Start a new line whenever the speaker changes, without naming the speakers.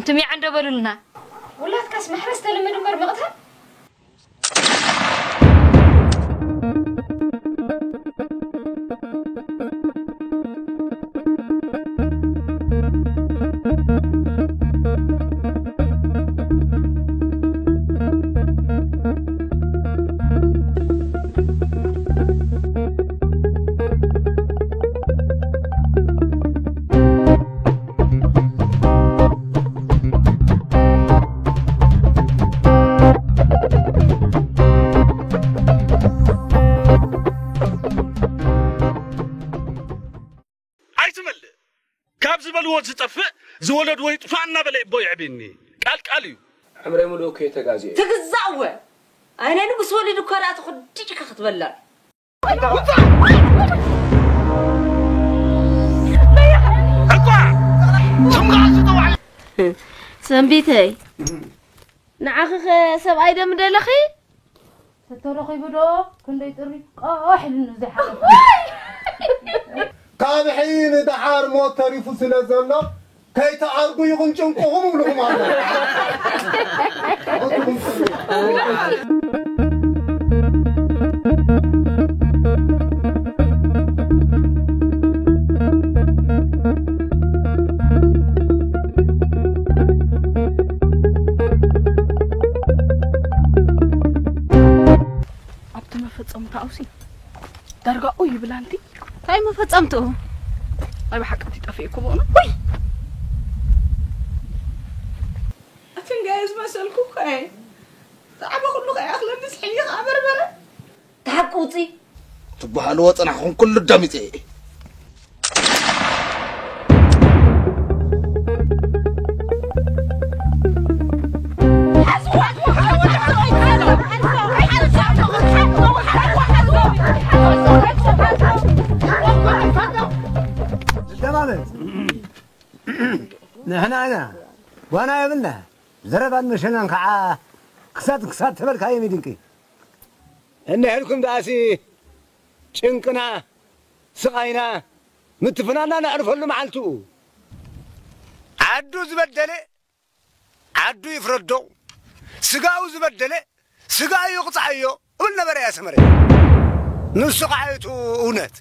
أنتم يا عند بلولنا
ولا تكاس محرس تلمد مرمقتها
زولد ويطفعنا بلا يبوي عبيني قال
عمري ملوكي تغازي
تغزاوه انا نقص ولد كرات خديك كتبلع
سنبيتي نعخخ سبعي دم دلخي سترخي بدو كندي طري حلن زي حرف
كاب حين دحار موتر يفسل زلو كي تعرضوا يغنجنكم لهم هذا
عبد ما فصمت اوسي درغاو يبلانتي هاي ما فصمته هاي بحقتي طفيكم انا وي جايز مسألكم خاي تعب كله خاي أخلنا نسحلي خابر بلا
تحقوتي
تبع الوطن حكون كل الدمتي
نحن وانا يبلنا زربان مشنان كعا كسات تبل كاي ميدنكي ان هلكم داسي چنقنا سقاينا متفنانا نعرفلو معلتو عدو زبدله عدو يفردو سقاو زبدله سقاو يقطعيو قلنا برا يا سمري نسقايتو اونت